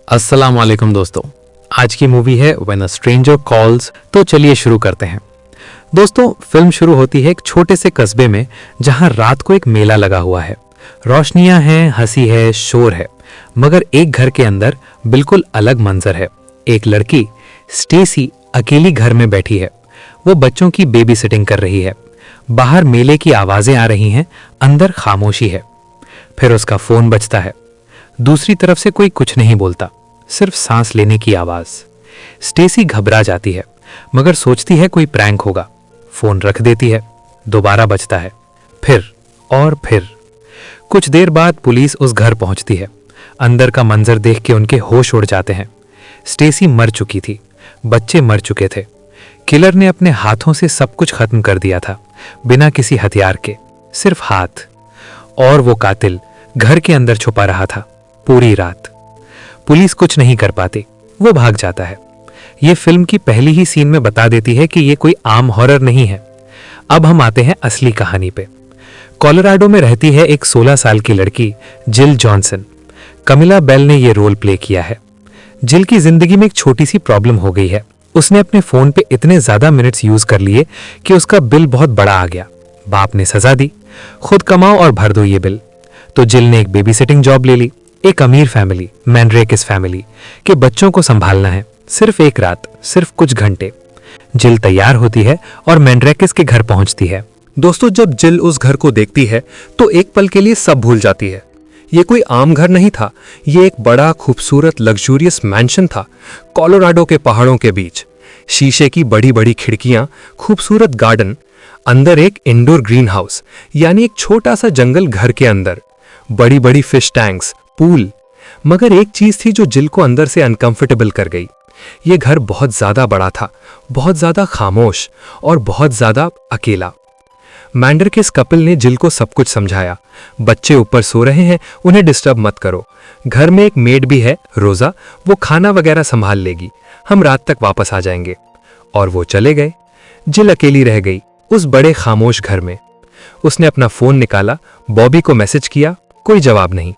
अस्सलाम वालेकुम दोस्तों, आज की मूवी है व्हेन अ स्ट्रेंजर कॉल्स। तो चलिए शुरू करते हैं। दोस्तों, फिल्म शुरू होती है एक छोटे से कस्बे में जहां रात को एक मेला लगा हुआ है। रोशनियां हैं, हंसी है, शोर है, मगर एक घर के अंदर बिल्कुल अलग मंजर है। एक लड़की स्टेसी अकेली घर में बैठी है। वो बच्चों की बेबी सिटिंग कर रही है। बाहर मेले की आवाजें आ रही हैं, अंदर खामोशी है। फिर उसका फोन बजता है। दूसरी तरफ से कोई कुछ नहीं बोलता, सिर्फ सांस लेने की आवाज। स्टेसी घबरा जाती है, मगर सोचती है कोई प्रैंक होगा। फोन रख देती है। दोबारा बजता है, फिर और फिर। कुछ देर बाद पुलिस उस घर पहुंचती है। अंदर का मंजर देख के उनके होश उड़ जाते हैं। स्टेसी मर चुकी थी, बच्चे मर चुके थे। किलर ने अपने हाथों से सब कुछ खत्म कर दिया था, बिना किसी हथियार के, सिर्फ हाथ। और वो कातिल घर के अंदर छुपा रहा था पूरी रात। पुलिस कुछ नहीं कर पाती, वो भाग जाता है। ये फिल्म की पहली ही सीन में बता देती है कि ये कोई आम हॉरर नहीं है। अब हम आते हैं असली कहानी पे। कोलोराडो में रहती है एक 16 साल की लड़की जिल जॉनसन। कमिला बेल ने ये रोल प्ले किया है। जिल की जिंदगी में एक छोटी सी प्रॉब्लम हो गई है। उसने अपने फोन पे इतने ज्यादा मिनट्स यूज कर लिए कि उसका बिल बहुत बड़ा आ गया। बाप ने सजा दी, खुद कमाओ और भर दो ये बिल। तो जिल ने एक बेबी सिटिंग जॉब ले ली। एक अमीर फैमिली, मैंड्रेकिस फैमिली के बच्चों को संभालना है। सिर्फ एक रात, सिर्फ कुछ घंटे। जिल तैयार होती है और मैंड्रेकिस के घर पहुंचती है। दोस्तों, जब जिल उस घर को देखती है तो एक पल के लिए सब भूल जाती है। ये कोई आम घर नहीं था, ये एक बड़ा खूबसूरत लग्जूरियस मैंशन था, कोलोराडो के पहाड़ों के बीच। शीशे की बड़ी बड़ी खिड़कियां, खूबसूरत गार्डन, अंदर एक इंडोर ग्रीन हाउस, यानी एक छोटा सा जंगल घर के अंदर, बड़ी बड़ी फिश टैंक्स, पूल। मगर एक चीज थी जो जिल को अंदर से अनकंफर्टेबल कर गई। ये घर बहुत ज्यादा बड़ा था, बहुत ज्यादा खामोश और बहुत ज्यादा अकेला। मैंड्रेकिस कपिल ने जिल को सब कुछ समझाया। बच्चे ऊपर सो रहे हैं, उन्हें डिस्टर्ब मत करो। घर में एक मेड भी है, रोजा, वो खाना वगैरह संभाल लेगी। हम रात तक वापस आ जाएंगे। और वो चले गए। जिल अकेली रह गई उस बड़े खामोश घर में। उसने अपना फोन निकाला, बॉबी को मैसेज किया, कोई जवाब नहीं।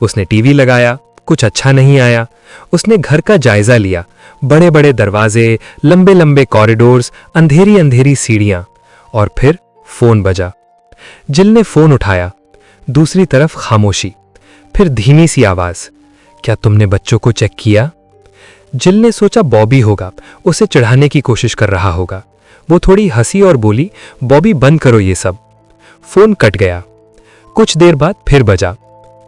उसने टीवी लगाया, कुछ अच्छा नहीं आया। उसने घर का जायजा लिया, बड़े बड़े दरवाजे, लंबे लंबे कॉरिडोर्स, अंधेरी अंधेरी सीढ़ियां। और फिर फोन बजा। जिल ने फोन उठाया। दूसरी तरफ खामोशी। फिर धीमी सी आवाज, क्या तुमने बच्चों को चेक किया? जिल ने सोचा बॉबी होगा, उसे चढ़ाने की कोशिश कर रहा होगा। वो थोड़ी हंसी और बोली, बॉबी बंद करो ये सब। फोन कट गया। कुछ देर बाद फिर बजा।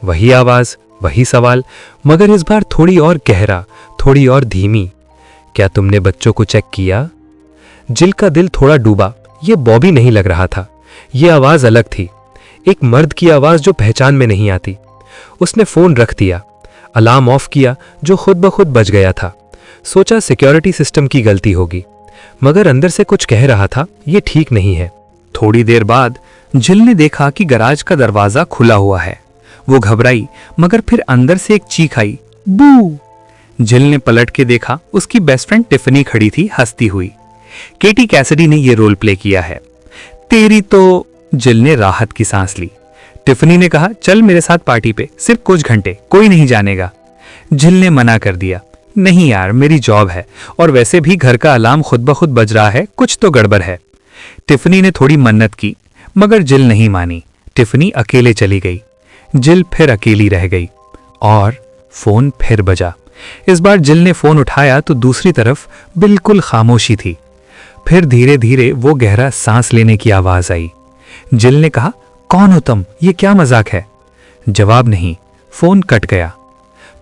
वही आवाज, वही सवाल, मगर इस बार थोड़ी और गहरा, थोड़ी और धीमी। क्या तुमने बच्चों को चेक किया? जिल का दिल थोड़ा डूबा। यह बॉबी नहीं लग रहा था, यह आवाज अलग थी, एक मर्द की आवाज जो पहचान में नहीं आती। उसने फोन रख दिया, अलार्म ऑफ किया जो खुद ब खुद बज गया था। सोचा सिक्योरिटी सिस्टम की गलती होगी, मगर अंदर से कुछ कह रहा था यह ठीक नहीं है। थोड़ी देर बाद जिल ने देखा कि गराज का दरवाजा खुला हुआ है। वो घबराई, मगर फिर अंदर से एक चीख आई, बू। जिल ने पलट के देखा, उसकी बेस्ट फ्रेंड टिफनी खड़ी थी हंसती हुई। केटी कैसिडी ने यह रोल प्ले किया है। तेरी तो। जिल ने राहत की सांस ली। टिफनी ने कहा, चल मेरे साथ पार्टी पे, सिर्फ कुछ घंटे, कोई नहीं जानेगा। जिल ने मना कर दिया, नहीं यार, मेरी जॉब है, और वैसे भी घर का अलार्म खुद ब खुद बज रहा है, कुछ तो गड़बड़ है। टिफनी ने थोड़ी मन्नत की, मगर जिल नहीं मानी। टिफनी अकेले चली गई। जिल फिर अकेली रह गई और फोन फिर बजा। इस बार जिल ने फोन उठाया तो दूसरी तरफ बिल्कुल खामोशी थी। फिर धीरे धीरे वो गहरा सांस लेने की आवाज आई। जिल ने कहा, कौन हो तुम? ये क्या मजाक है? जवाब नहीं। फोन कट गया।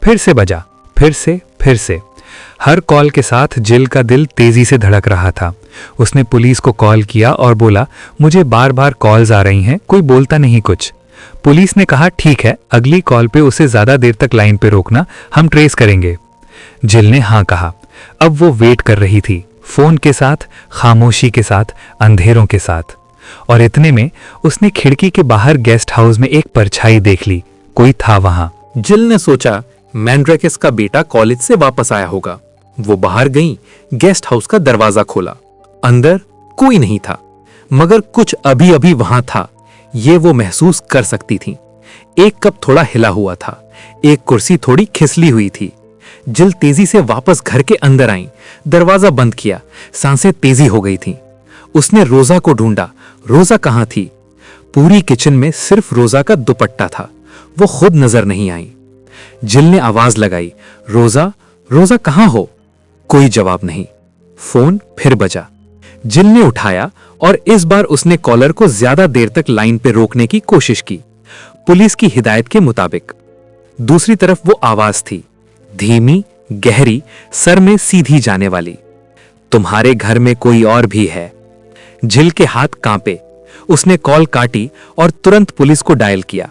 फिर से बजा, फिर से। हर कॉल के साथ जिल का दिल तेजी से धड़क रहा था। उसने पुलिस को कॉल किया और बोला, मुझे बार बार कॉल्स आ रही हैं, कोई बोलता नहीं कुछ। पुलिस ने कहा, ठीक है, अगली कॉल पे उसे ज्यादा देर तक लाइन पे रोकना, हम ट्रेस करेंगे। जिल ने हाँ कहा। अब वो वेट कर रही थी, फोन के साथ, खामोशी के साथ, अंधेरों के साथ। और इतने में उसने खिड़की के बाहर गेस्ट हाउस में एक परछाई देख ली। कोई था वहां। जिल ने सोचा मैंड्रेकिस का बेटा कॉलेज से वापस आया होगा। वो बाहर गई, गेस्ट हाउस का दरवाजा खोला। अंदर कोई नहीं था, मगर कुछ अभी अभी वहां था, ये वो महसूस कर सकती थी। एक कप थोड़ा हिला हुआ था, एक कुर्सी थोड़ी खिसली हुई थी। जिल तेजी से वापस घर के अंदर आई, दरवाजा बंद किया, सांसें तेजी हो गई थीं। उसने रोजा को ढूंढा। रोजा कहाँ थी? पूरी किचन में सिर्फ रोजा का दुपट्टा था, वो खुद नजर नहीं आई। जिल ने आवाज लगाई, रोजा, रोजा कहाँ हो? कोई जवाब नहीं। फोन फिर बजा। जिल ने उठाया और इस बार उसने कॉलर को ज्यादा देर तक लाइन पे रोकने की कोशिश की, पुलिस की हिदायत के मुताबिक। दूसरी तरफ वो आवाज थी, धीमी, गहरी, सर में सीधी जाने वाली, तुम्हारे घर में कोई और भी है। जिल के हाथ कांपे। उसने कॉल काटी और तुरंत पुलिस को डायल किया।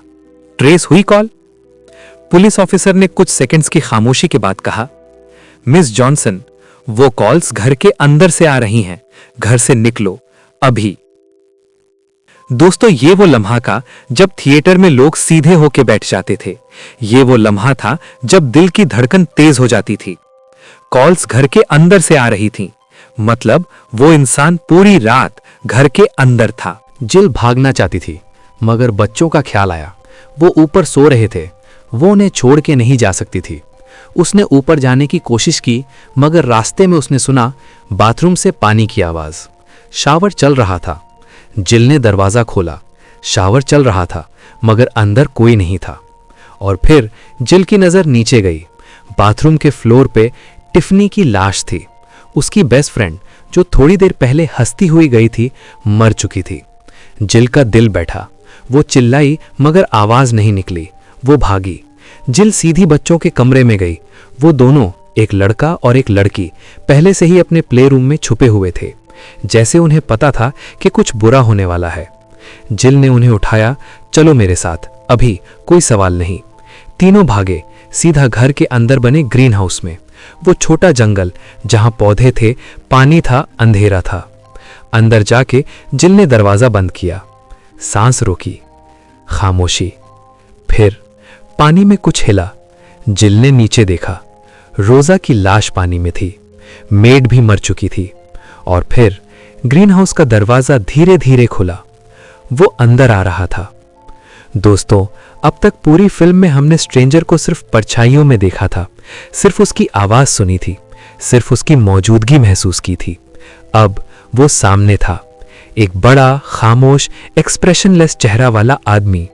ट्रेस हुई कॉल? पुलिस ऑफिसर ने कुछ सेकंड्स की खामोशी के बाद कहा, मिस जॉनसन, वो कॉल्स घर के अंदर से आ रही हैं, घर से निकलो अभी। दोस्तों, ये वो लम्हा था जब थिएटर में लोग सीधे होके बैठ जाते थे। ये वो लम्हा था जब दिल की धड़कन तेज हो जाती थी। कॉल्स घर के अंदर से आ रही थीं, मतलब वो इंसान पूरी रात घर के अंदर था। जिल भागना चाहती थी, मगर बच्चों का ख्याल आया। वो ऊपर सो रहे थे, वो उन्हें छोड़ के नहीं जा सकती थी। उसने ऊपर जाने की कोशिश की, मगर रास्ते में उसने सुना बाथरूम से पानी की आवाज। शावर चल रहा था। जिल ने दरवाजा खोला। शावर चल रहा था, मगर अंदर कोई नहीं था। और फिर जिल की नजर नीचे गई। बाथरूम के फ्लोर पे टिफनी की लाश थी। उसकी बेस्ट फ्रेंड, जो थोड़ी देर पहले हंसती हुई गई थी, मर चुकी थी। जिल का दिल बैठा। वो चिल्लाई, मगर आवाज नहीं निकली। वो भागी। जिल सीधी बच्चों के कमरे में गई। वो दोनों, एक लड़का और एक लड़की, पहले से ही अपने प्ले रूम में छुपे हुए थे, जैसे उन्हें पता था कि कुछ बुरा होने वाला है। जिल ने उन्हें उठाया, चलो मेरे साथ, अभी कोई सवाल नहीं। तीनों भागे सीधा घर के अंदर बने ग्रीन हाउस में। वो छोटा जंगल जहां पौधे थे, पानी था, अंधेरा था। अंदर जाके जिल ने दरवाजा बंद किया। सांस रोकी, खामोशी। फिर पानी में कुछ हिला। जिल ने नीचे देखा। रोजा की लाश पानी में थी। मेड भी मर चुकी थी। और फिर ग्रीन हाउस का दरवाजा धीरे धीरे खुला। वो अंदर आ रहा था। दोस्तों, अब तक पूरी फिल्म में हमने स्ट्रेंजर को सिर्फ परछाइयों में देखा था, सिर्फ उसकी आवाज सुनी थी, सिर्फ उसकी मौजूदगी महसूस की थी। अब वो सामने था, एक बड़ा, खामोश, एक्सप्रेशनलेस चेहरा वाला आदमी।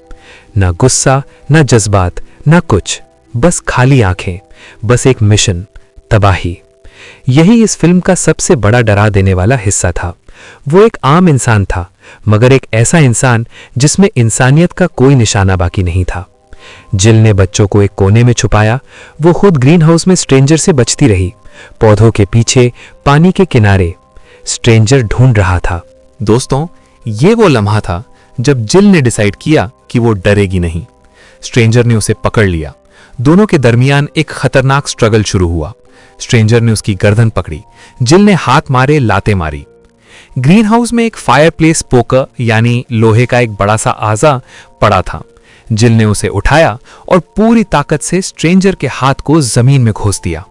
ना गुस्सा, ना जज्बात, ना कुछ, बस खाली आंखें, बस एक मिशन, तबाही। यही इस फिल्म का सबसे बड़ा डरा देने वाला हिस्सा था। वो एक आम इंसान था, मगर एक ऐसा इंसान जिसमें इंसानियत का कोई निशाना बाकी नहीं था। जिल ने बच्चों को एक कोने में छुपाया। वो खुद ग्रीन हाउस में स्ट्रेंजर से बचती रही, पौधों के पीछे, पानी के किनारे। स्ट्रेंजर ढूंढ रहा था। दोस्तों, ये वो लम्हा था जब जिल ने डिसाइड किया कि वो डरेगी नहीं। स्ट्रेंजर ने उसे पकड़ लिया। दोनों के दरमियान एक खतरनाक स्ट्रगल शुरू हुआ। स्ट्रेंजर ने उसकी गर्दन पकड़ी। जिल ने हाथ मारे, लातें मारी। ग्रीन हाउस में एक फायरप्लेस पोकर यानी लोहे का एक बड़ा सा आजा पड़ा था। जिल ने उसे उठाया और पूरी ताकत से स्ट्रेंजर के हाथ को जमीन में घोंस दिया।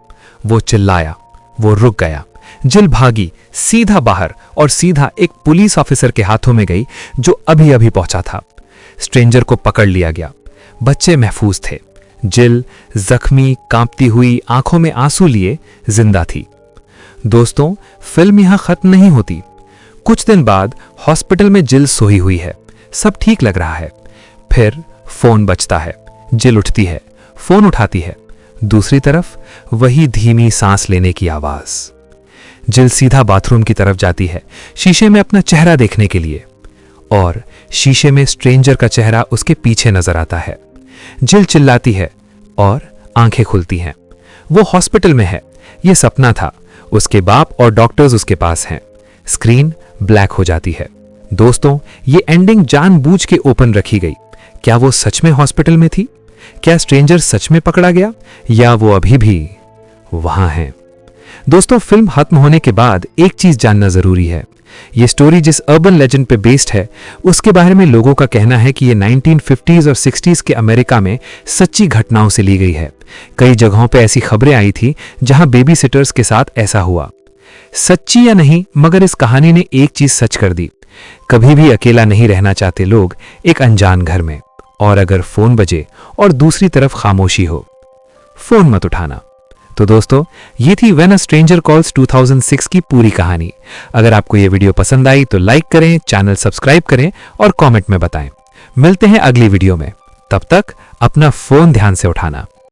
वो चिल्लाया, वो रुक गया। जिल भागी सीधा बाहर और सीधा एक पुलिस ऑफिसर के हाथों में गई जो अभी अभी पहुंचा था। स्ट्रेंजर को पकड़ लिया गया। बच्चे महफूज थे। जिल जख्मी, कांपती हुई, आंखों में आंसू लिए जिंदा थी। दोस्तों, फिल्म यहां खत्म नहीं होती। कुछ दिन बाद हॉस्पिटल में जिल सोई हुई है। सब ठीक लग रहा है। फिर फोन बजता है। जिल उठती है, फोन उठाती है। दूसरी तरफ वही धीमी सांस लेने की आवाज। जिल सीधा बाथरूम की तरफ जाती है, शीशे में अपना चेहरा देखने के लिए, और शीशे में स्ट्रेंजर का चेहरा उसके पीछे नजर आता है। जिल चिल्लाती है और आंखें खुलती हैं। वो हॉस्पिटल में है। ये सपना था। उसके बाप और डॉक्टर्स उसके पास हैं। स्क्रीन ब्लैक हो जाती है। दोस्तों, ये एंडिंग जानबूझ के ओपन रखी गई। क्या वो सच में हॉस्पिटल में थी? क्या स्ट्रेंजर सच में पकड़ा गया, या वो अभी भी वहां है? दोस्तों, फिल्म खत्म होने के बाद एक चीज जानना जरूरी है। ये स्टोरी जिस अर्बन लेजेंड पे बेस्ड है, उसके बारे में लोगों का कहना है कि ये 1950s और 60s के अमेरिका में सच्ची घटनाओं से ली गई है। कई जगहों पे ऐसी खबरें आई थी जहां बेबी सिटर्स के साथ ऐसा हुआ। सच्ची या नहीं, मगर इस कहानी ने एक चीज सच कर दी। कभी भी अकेला नहीं रहना चाहते लोग एक अनजान घर में। और अगर फोन बजे और दूसरी तरफ खामोशी हो, फोन मत उठाना। तो दोस्तों, ये थी व्हेन अ स्ट्रेंजर कॉल्स 2006 की पूरी कहानी। अगर आपको ये वीडियो पसंद आई तो लाइक करें, चैनल सब्सक्राइब करें और कमेंट में बताएं। मिलते हैं अगली वीडियो में। तब तक अपना फोन ध्यान से उठाना।